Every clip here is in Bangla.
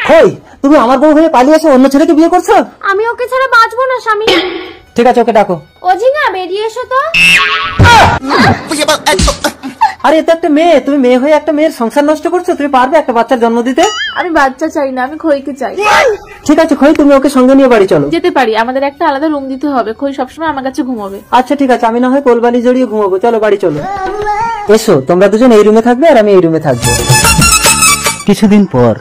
কই তুমি আমার বউ হয়ে পালিয়ে এসে অন্য ছেলেকে বিয়ে করছো? আমি ওকে ছাড়া বাঁচবো না স্বামী। ঠিক আছে, ওকে ডাকো। ও ঝিঙ্গা, বেরিয়ে এসো তো। আরে এটা একটা মেয়ে, তুমি মেয়ে হয়ে একটা মেয়ের সংসার নষ্ট করছো। তুমি পারবে একটা বাচ্চার জন্ম দিতে? আমি বাচ্চা চাই না, আমি খইকে চাই। ঠিক আছে খই, তুমি ওকে সঙ্গে নিয়ে বাড়ি চলো। যেতে পারি, আমাদের একটা আলাদা রুম দিতে হবে। খই সবসময় আমার কাছে ঘুমাবে। আচ্ছা ঠিক আছে, আমি না হয় কোলবালি জড়িয়ে ঘুমাবো। চলো বাড়ি চলো। এসো, তোমরা দুজন এই রুমে থাকবে আর আমি এই রুমে থাকবো। কিছুদিন পর।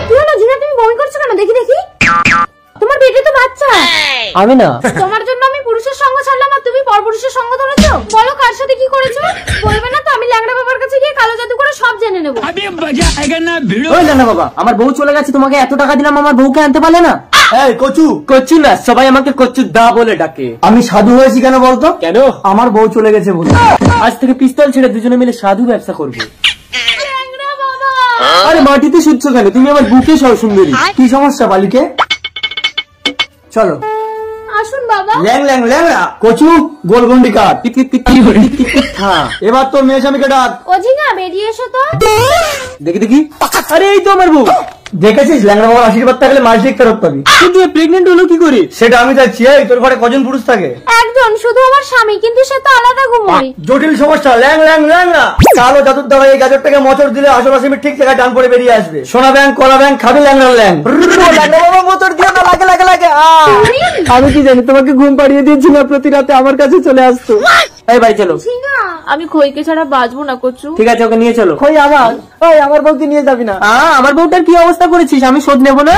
কি হলো ঝিঙ্গা, তুমি বমি করছো কেন? দেখি দেখি, তোমার পেটে তো বাচ্চা। আমি না, তোমার জন্য আমি পুরুষের সঙ্গ ছাড়লাম আর তুমি পরপুরুষের সঙ্গ ধরেছো। বলো কার সাথে কি করেছো? বলবে না তো? আমি ল্যাংড়া বাবার কাছে গিয়ে কালো জাদু করে সব জেনে নেবো। ওই না বাবা, আমার বউ চলে গেছে, তোমাকে এত টাকা দিলাম, আমার বউকে আনতে পারলে না? এই কচু, কচু না, সবাই আমাকে কচু দা বলে ডাকে। আমি সাধু হয়েছি কেন বলতো? কেন? আমার বউ চলে গেছে বলে। আজ থেকে পিস্তল ছেড়ে দুজনে মিলে সাধু ব্যবসা করবো। আরে মাটিতে শুচ্ছ কেন? তুমি আমার বুকে সব সুন্দরী। কি সমস্যা বালিকে? চলো আসুন বাবা। ল্যাং ল্যাং ল্যাংড়া কচু গোলগন্ডি কাট। হ্যাঁ, এবার তো মেয়ে স্বামীকে ডাক। ও ঝিঙ্গা, বেরিয়ে এসো তো। দেখি দেখি, আরে এই তো আমার বউ। দেখেছিস, ল্যাংড়া বাবার আশীর্বাদ থাকলে মাসিক ফেরত পাবি। কিন্তু প্রেগনেন্ট হলো কি করে? সেটা আমি চাচ্ছি। এই তোর ঘরে কজন পুরুষ থাকে? একজন, শুধু আমার স্বামী, কিন্তু সে তো আলাদা ঘুমোয়। জটিল সমস্যা। ল্যাং ল্যাং ল্যাংড়া কালো জাদুর দ্বারা এই গাজরটাকে মোচড় দিলে আসল আসামি ঠিক জায়গায় ডান পরে বেরিয়ে আসবে। সোনা ব্যাংক কলা ব্যাংক খাবি ল্যাংড়া ল্যাং। মোচড় দিয়ে না, লাগে লাগে লাগে। আমি কি জানি, তোমাকে ঘুম পাড়িয়ে দিয়েছি না, প্রতি রাতে আমার কাছে চলে আসতো। এই ভাই চলো। আমি খইকে ছাড়া বাঁচবো না কচু। ঠিক আছে, ওকে নিয়ে চলো। খই আমার, ওই আমার বউকে নিয়ে যাবি না। আমার বউটার কি অবস্থা করেছিস, আমি শোধ নেবো না।